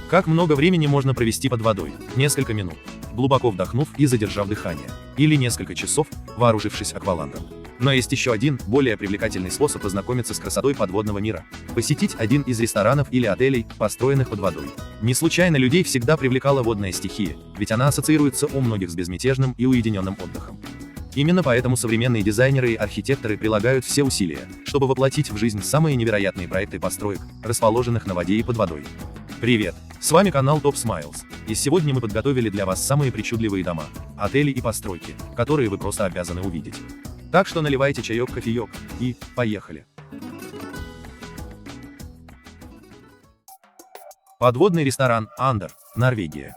Как много времени можно провести под водой? Несколько минут, глубоко вдохнув и задержав дыхание. Или несколько часов, вооружившись аквалангом. Но есть еще один, более привлекательный способ познакомиться с красотой подводного мира. Посетить один из ресторанов или отелей, построенных под водой. Не случайно людей всегда привлекала водная стихия, ведь она ассоциируется у многих с безмятежным и уединенным отдыхом. Именно поэтому современные дизайнеры и архитекторы прилагают все усилия, чтобы воплотить в жизнь самые невероятные проекты построек, расположенных на воде и под водой. Привет! С вами канал Top Smiles, и сегодня мы подготовили для вас самые причудливые дома, отели и постройки, которые вы просто обязаны увидеть. Так что наливайте чаек, кофеек, и поехали! Подводный ресторан Андер, Норвегия.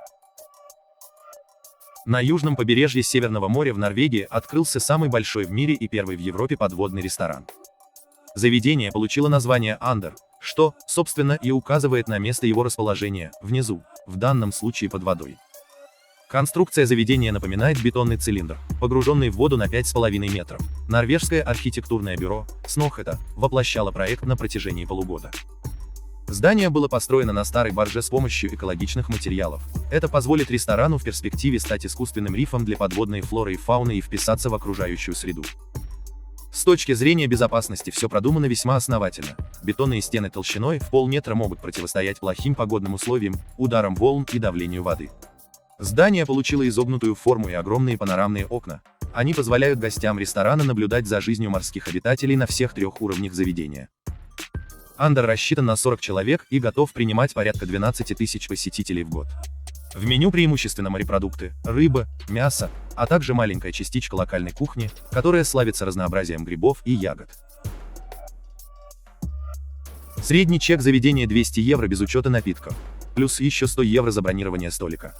На южном побережье Северного моря в Норвегии открылся самый большой в мире и первый в Европе подводный ресторан. Заведение получило название Андер, что, собственно, и указывает на место его расположения, внизу, в данном случае под водой. Конструкция заведения напоминает бетонный цилиндр, погруженный в воду на 5,5 метров. Норвежское архитектурное бюро Снохета воплощало проект на протяжении полугода. Здание было построено на старой барже с помощью экологичных материалов. Это позволит ресторану в перспективе стать искусственным рифом для подводной флоры и фауны и вписаться в окружающую среду. С точки зрения безопасности все продумано весьма основательно. Бетонные стены толщиной в полметра могут противостоять плохим погодным условиям, ударам волн и давлению воды. Здание получило изогнутую форму и огромные панорамные окна. Они позволяют гостям ресторана наблюдать за жизнью морских обитателей на всех 3 уровнях заведения. Андер рассчитан на 40 человек и готов принимать порядка 12 тысяч посетителей в год. В меню преимущественно морепродукты, рыба, мясо, а также маленькая частичка локальной кухни, которая славится разнообразием грибов и ягод. Средний чек заведения 200 евро без учета напитков, плюс еще 100 евро за бронирование столика.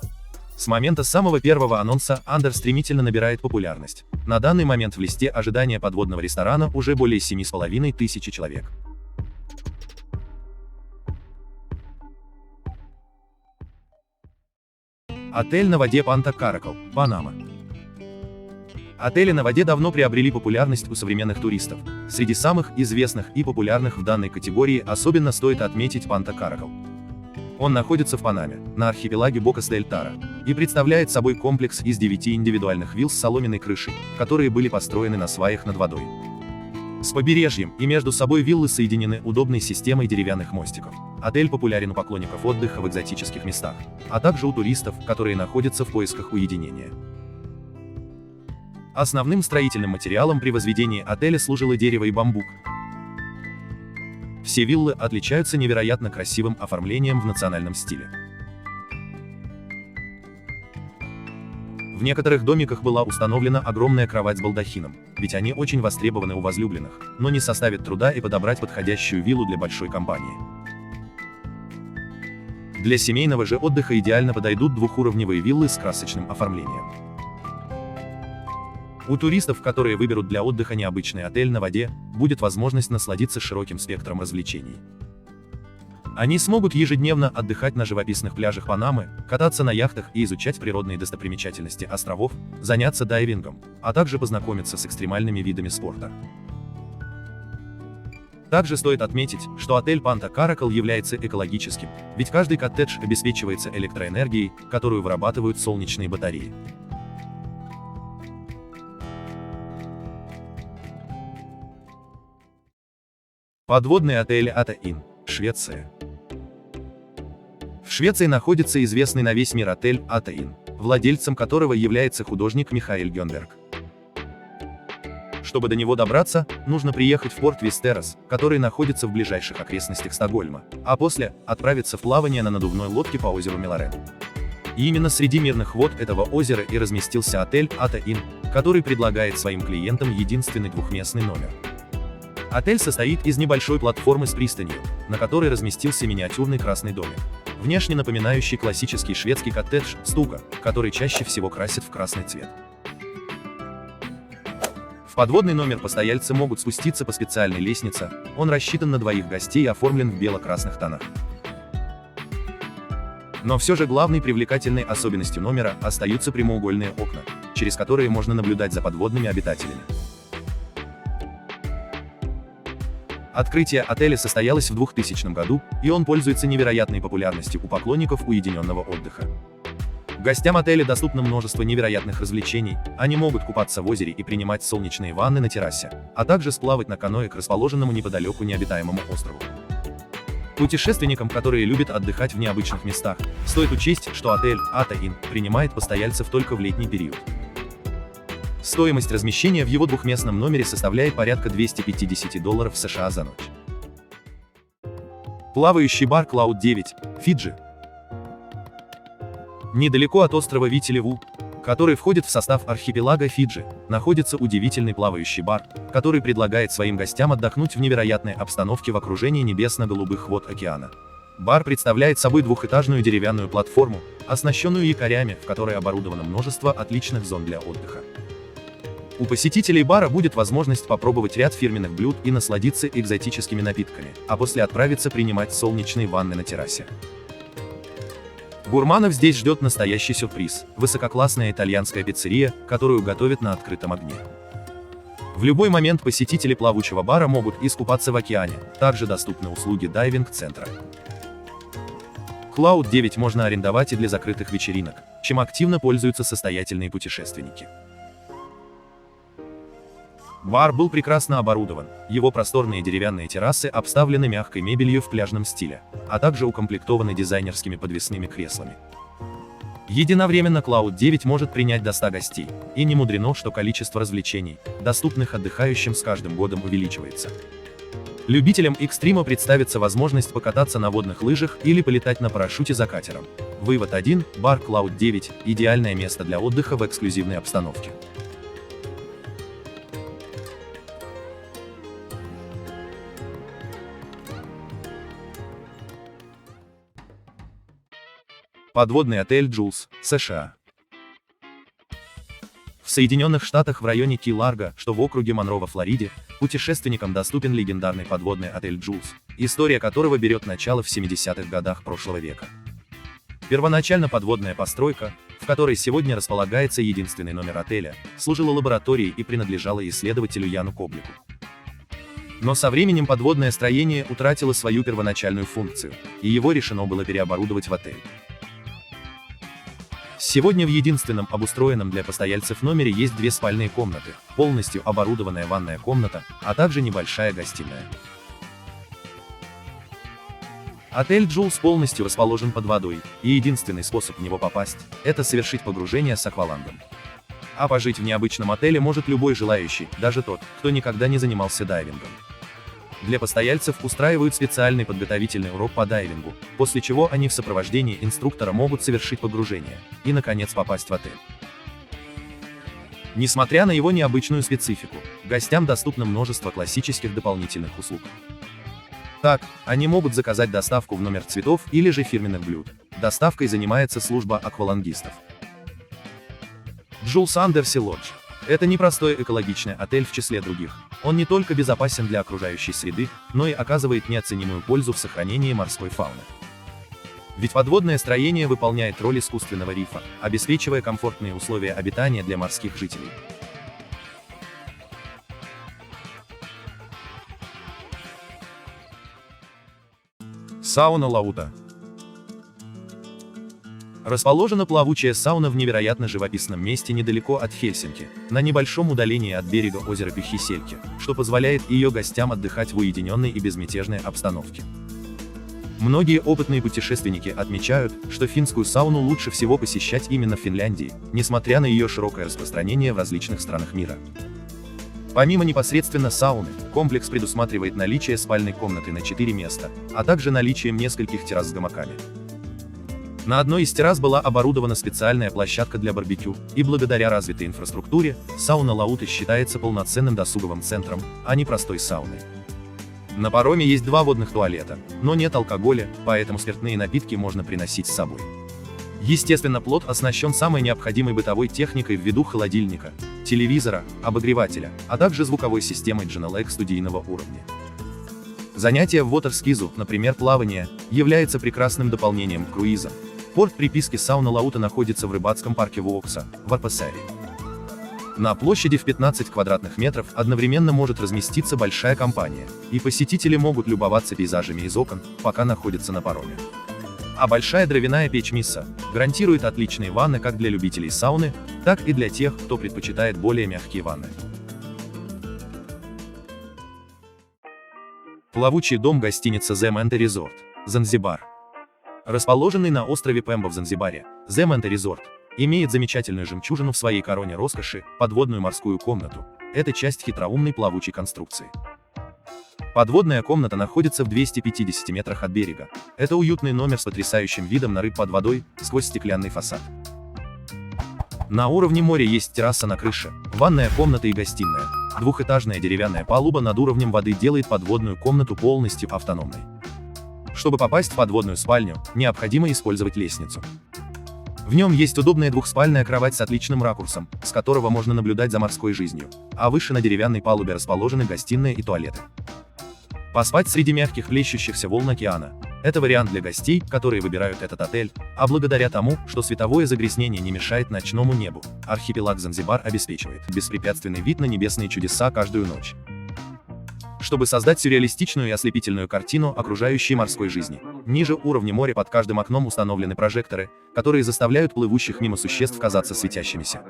С момента самого первого анонса Андер стремительно набирает популярность. На данный момент в листе ожидания подводного ресторана уже более 7,5 тысяч человек. Отель на воде Панта Каракал, Панама. Отели на воде давно приобрели популярность у современных туристов. Среди самых известных и популярных в данной категории особенно стоит отметить Панта Каракал. Он находится в Панаме, на архипелаге Бокас-дель-Таро, и представляет собой комплекс из 9 индивидуальных вилл с соломенной крышей, которые были построены на сваях над водой. С побережьем и между собой виллы соединены удобной системой деревянных мостиков. Отель популярен у поклонников отдыха в экзотических местах, а также у туристов, которые находятся в поисках уединения. Основным строительным материалом при возведении отеля служило дерево и бамбук. Все виллы отличаются невероятно красивым оформлением в национальном стиле. В некоторых домиках была установлена огромная кровать с балдахином, ведь они очень востребованы у возлюбленных, но не составит труда и подобрать подходящую виллу для большой компании. Для семейного же отдыха идеально подойдут двухуровневые виллы с красочным оформлением. У туристов, которые выберут для отдыха необычный отель на воде, будет возможность насладиться широким спектром развлечений. Они смогут ежедневно отдыхать на живописных пляжах Панамы, кататься на яхтах и изучать природные достопримечательности островов, заняться дайвингом, а также познакомиться с экстремальными видами спорта. Также стоит отметить, что отель Панта Каракал является экологическим, ведь каждый коттедж обеспечивается электроэнергией, которую вырабатывают солнечные батареи. Подводный отель Ата Inn, Швеция. В Швеции находится известный на весь мир отель Ата Inn, владельцем которого является художник Михаэль Гёнберг. Чтобы до него добраться, нужно приехать в порт Вестерос, который находится в ближайших окрестностях Стокгольма, а после отправиться в плавание на надувной лодке по озеру Миларен. И именно среди мирных вод этого озера и разместился отель Ата Inn, который предлагает своим клиентам единственный двухместный номер. Отель состоит из небольшой платформы с пристанью, на которой разместился миниатюрный красный домик, внешне напоминающий классический шведский коттедж «Стуга», который чаще всего красят в красный цвет. В подводный номер постояльцы могут спуститься по специальной лестнице, он рассчитан на 2 гостей и оформлен в бело-красных тонах. Но все же главной привлекательной особенностью номера остаются прямоугольные окна, через которые можно наблюдать за подводными обитателями. Открытие отеля состоялось в 2000 году, и он пользуется невероятной популярностью у поклонников уединенного отдыха. Гостям отеля доступно множество невероятных развлечений, они могут купаться в озере и принимать солнечные ванны на террасе, а также сплавать на каноэ к расположенному неподалеку необитаемому острову. Путешественникам, которые любят отдыхать в необычных местах, стоит учесть, что отель Ata Inn принимает постояльцев только в летний период. Стоимость размещения в его двухместном номере составляет порядка $250 США за ночь. Плавающий бар Cloud 9, Фиджи. Недалеко от острова Вити-Леву, который входит в состав архипелага Фиджи, находится удивительный плавающий бар, который предлагает своим гостям отдохнуть в невероятной обстановке в окружении небесно-голубых вод океана. Бар представляет собой двухэтажную деревянную платформу, оснащенную якорями, в которой оборудовано множество отличных зон для отдыха. У посетителей бара будет возможность попробовать ряд фирменных блюд и насладиться экзотическими напитками, а после отправиться принимать солнечные ванны на террасе. Гурманов здесь ждет настоящий сюрприз – высококлассная итальянская пиццерия, которую готовят на открытом огне. В любой момент посетители плавучего бара могут искупаться в океане, также доступны услуги дайвинг-центра. Cloud 9 можно арендовать и для закрытых вечеринок, чем активно пользуются состоятельные путешественники. Бар был прекрасно оборудован, его просторные деревянные террасы обставлены мягкой мебелью в пляжном стиле, а также укомплектованы дизайнерскими подвесными креслами. Единовременно Cloud 9 может принять до 100 гостей, и не мудрено, что количество развлечений, доступных отдыхающим, с каждым годом увеличивается. Любителям экстрима представится возможность покататься на водных лыжах или полетать на парашюте за катером. Вывод 1. Бар Cloud 9 – идеальное место для отдыха в эксклюзивной обстановке. Подводный отель Джулс, США. В Соединенных Штатах в районе Ки-Ларго, что в округе Монро во Флориде, путешественникам доступен легендарный подводный отель Джулс, история которого берет начало в 70-х годах прошлого века. Первоначально подводная постройка, в которой сегодня располагается единственный номер отеля, служила лабораторией и принадлежала исследователю Яну Коблику. Но со временем подводное строение утратило свою первоначальную функцию, и его решено было переоборудовать в отель. Сегодня в единственном обустроенном для постояльцев номере есть 2 спальные комнаты, полностью оборудованная ванная комната, а также небольшая гостиная. Отель Джулс полностью расположен под водой, и единственный способ в него попасть – это совершить погружение с аквалангом. А пожить в необычном отеле может любой желающий, даже тот, кто никогда не занимался дайвингом. Для постояльцев устраивают специальный подготовительный урок по дайвингу, после чего они в сопровождении инструктора могут совершить погружение и, наконец, попасть в отель. Несмотря на его необычную специфику, гостям доступно множество классических дополнительных услуг. Так, они могут заказать доставку в номер цветов или же фирменных блюд. Доставкой занимается служба аквалангистов. Джулс Андерси Лодж. Это непростой экологичный отель в числе других. Он не только безопасен для окружающей среды, но и оказывает неоценимую пользу в сохранении морской фауны. Ведь подводное строение выполняет роль искусственного рифа, обеспечивая комфортные условия обитания для морских жителей. Сауна Лаута. Расположена плавучая сауна в невероятно живописном месте недалеко от Хельсинки, на небольшом удалении от берега озера Пихисельки, что позволяет ее гостям отдыхать в уединенной и безмятежной обстановке. Многие опытные путешественники отмечают, что финскую сауну лучше всего посещать именно в Финляндии, несмотря на ее широкое распространение в различных странах мира. Помимо непосредственно сауны, комплекс предусматривает наличие спальной комнаты на 4 места, а также наличием нескольких террас с гамаками. На одной из террас была оборудована специальная площадка для барбекю, и благодаря развитой инфраструктуре, сауна Лаута считается полноценным досуговым центром, а не простой сауной. На пароме есть 2 водных туалета, но нет алкоголя, поэтому спиртные напитки можно приносить с собой. Естественно, плот оснащен самой необходимой бытовой техникой в виду холодильника, телевизора, обогревателя, а также звуковой системой Genelec студийного уровня. Занятие в waterskizu, например, плавание, является прекрасным дополнением к круизам. Порт приписки сауна Лаута находится в рыбацком парке Вуокса, в Арпасаре. На площади в 15 квадратных метров одновременно может разместиться большая компания, и посетители могут любоваться пейзажами из окон, пока находятся на пароме. А большая дровяная печь Мисса гарантирует отличные ванны как для любителей сауны, так и для тех, кто предпочитает более мягкие ванны. Плавучий дом гостиница The Menta Resort, Занзибар. Расположенный на острове Пемба в Занзибаре, The Menta Resort имеет замечательную жемчужину в своей короне роскоши, подводную морскую комнату. Это часть хитроумной плавучей конструкции. Подводная комната находится в 250 метрах от берега. Это уютный номер с потрясающим видом на рыб под водой, сквозь стеклянный фасад. На уровне моря есть терраса на крыше, ванная комната и гостиная. Двухэтажная деревянная палуба над уровнем воды делает подводную комнату полностью автономной. Чтобы попасть в подводную спальню, необходимо использовать лестницу. В нем есть удобная двухспальная кровать с отличным ракурсом, с которого можно наблюдать за морской жизнью, а выше на деревянной палубе расположены гостиная и туалеты. Поспать среди мягких плещущихся волн океана – это вариант для гостей, которые выбирают этот отель, а благодаря тому, что световое загрязнение не мешает ночному небу, архипелаг Занзибар обеспечивает беспрепятственный вид на небесные чудеса каждую ночь. Чтобы создать сюрреалистичную и ослепительную картину окружающей морской жизни, ниже уровня моря под каждым окном установлены прожекторы, которые заставляют плывущих мимо существ казаться светящимися.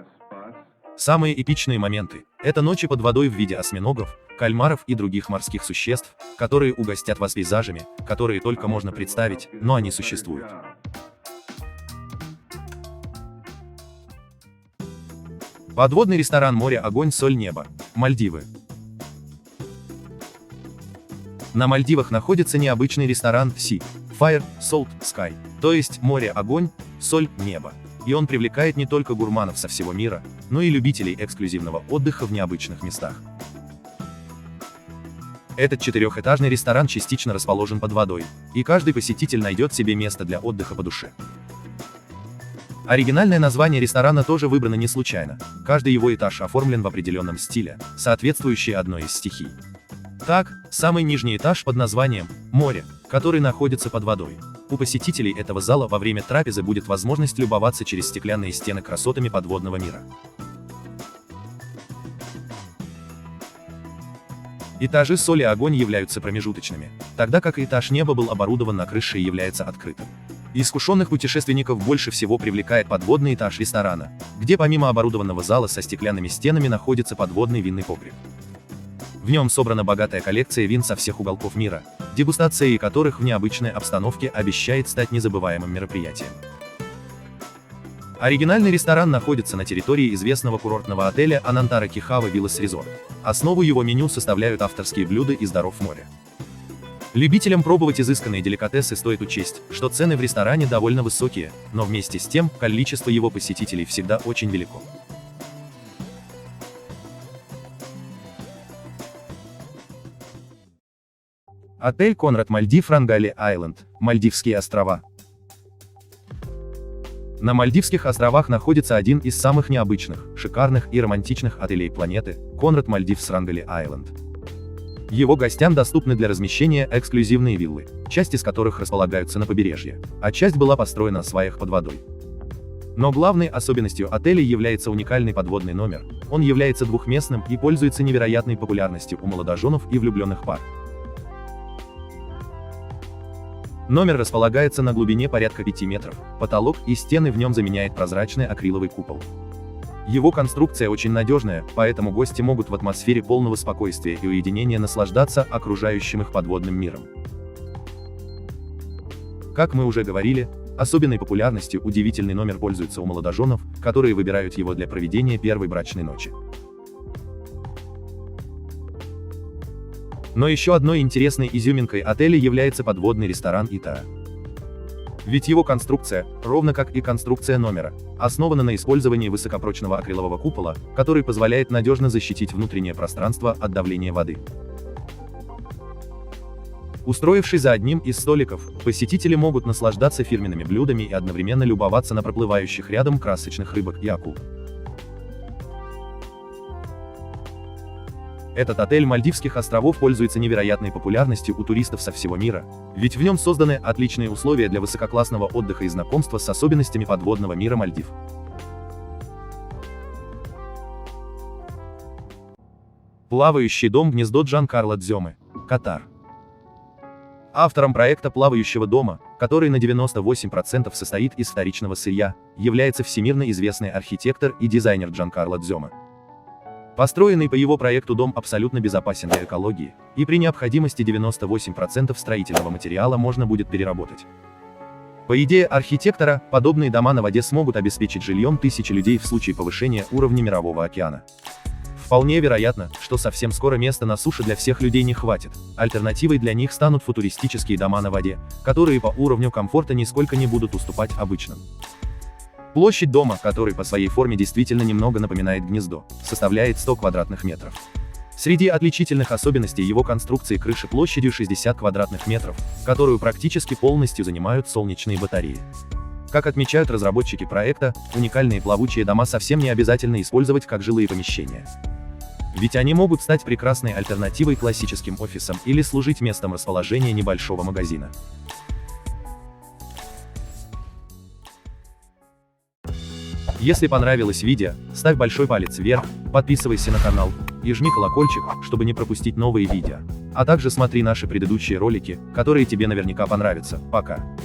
Самые эпичные моменты – это ночи под водой в виде осьминогов, кальмаров и других морских существ, которые угостят вас пейзажами, которые только можно представить, но они существуют. Подводный ресторан «Море, огонь, соль, небо», Мальдивы. На Мальдивах находится необычный ресторан Sea, Fire, Salt, Sky, то есть море, огонь, соль, небо. И он привлекает не только гурманов со всего мира, но и любителей эксклюзивного отдыха в необычных местах. Этот четырехэтажный ресторан частично расположен под водой, и каждый посетитель найдет себе место для отдыха по душе. Оригинальное название ресторана тоже выбрано не случайно, каждый его этаж оформлен в определенном стиле, соответствующий одной из стихий. Так, самый нижний этаж под названием «Море», который находится под водой. У посетителей этого зала во время трапезы будет возможность любоваться через стеклянные стены красотами подводного мира. Этажи соли и огонь являются промежуточными, тогда как этаж неба был оборудован на крыше и является открытым. Искушенных путешественников больше всего привлекает подводный этаж ресторана, где помимо оборудованного зала со стеклянными стенами находится подводный винный погреб. В нем собрана богатая коллекция вин со всех уголков мира, дегустация которых в необычной обстановке обещает стать незабываемым мероприятием. Оригинальный ресторан находится на территории известного курортного отеля Анантара Кихава Виллас Резорт. Основу его меню составляют авторские блюда из даров моря. Любителям пробовать изысканные деликатесы стоит учесть, что цены в ресторане довольно высокие, но вместе с тем количество его посетителей всегда очень велико. Отель Конрад Мальдив Рангали Айленд, Мальдивские острова. На Мальдивских островах находится один из самых необычных, шикарных и романтичных отелей планеты – Конрад Мальдивс Рангали Айленд. Его гостям доступны для размещения эксклюзивные виллы, часть из которых располагаются на побережье, а часть была построена на сваях под водой. Но главной особенностью отеля является уникальный подводный номер. Он является двухместным и пользуется невероятной популярностью у молодоженов и влюбленных пар. Номер располагается на глубине порядка 5 метров, потолок и стены в нем заменяет прозрачный акриловый купол. Его конструкция очень надежная, поэтому гости могут в атмосфере полного спокойствия и уединения наслаждаться окружающим их подводным миром. Как мы уже говорили, особенной популярностью удивительный номер пользуется у молодоженов, которые выбирают его для проведения первой брачной ночи. Но еще одной интересной изюминкой отеля является подводный ресторан Итаа. Ведь его конструкция, ровно как и конструкция номера, основана на использовании высокопрочного акрилового купола, который позволяет надежно защитить внутреннее пространство от давления воды. Устроившись за одним из столиков, посетители могут наслаждаться фирменными блюдами и одновременно любоваться на проплывающих рядом красочных рыбок и акул. Этот отель Мальдивских островов пользуется невероятной популярностью у туристов со всего мира, ведь в нем созданы отличные условия для высококлассного отдыха и знакомства с особенностями подводного мира Мальдив. Плавающий дом «Гнездо» Джанкарло Дзёмы, Катар. Автором проекта плавающего дома, который на 98% состоит из вторичного сырья, является всемирно известный архитектор и дизайнер Джанкарло Дзёма. Построенный по его проекту дом абсолютно безопасен для экологии, и при необходимости 98% строительного материала можно будет переработать. По идее архитектора, подобные дома на воде смогут обеспечить жильем тысячи людей в случае повышения уровня Мирового океана. Вполне вероятно, что совсем скоро места на суше для всех людей не хватит. Альтернативой для них станут футуристические дома на воде, которые по уровню комфорта нисколько не будут уступать обычным. Площадь дома, который по своей форме действительно немного напоминает гнездо, составляет 100 квадратных метров. Среди отличительных особенностей его конструкции крыши площадью 60 квадратных метров, которую практически полностью занимают солнечные батареи. Как отмечают разработчики проекта, уникальные плавучие дома совсем не обязательно использовать как жилые помещения. Ведь они могут стать прекрасной альтернативой классическим офисам или служить местом расположения небольшого магазина. Если понравилось видео, ставь большой палец вверх, подписывайся на канал и жми колокольчик, чтобы не пропустить новые видео. А также смотри наши предыдущие ролики, которые тебе наверняка понравятся. Пока.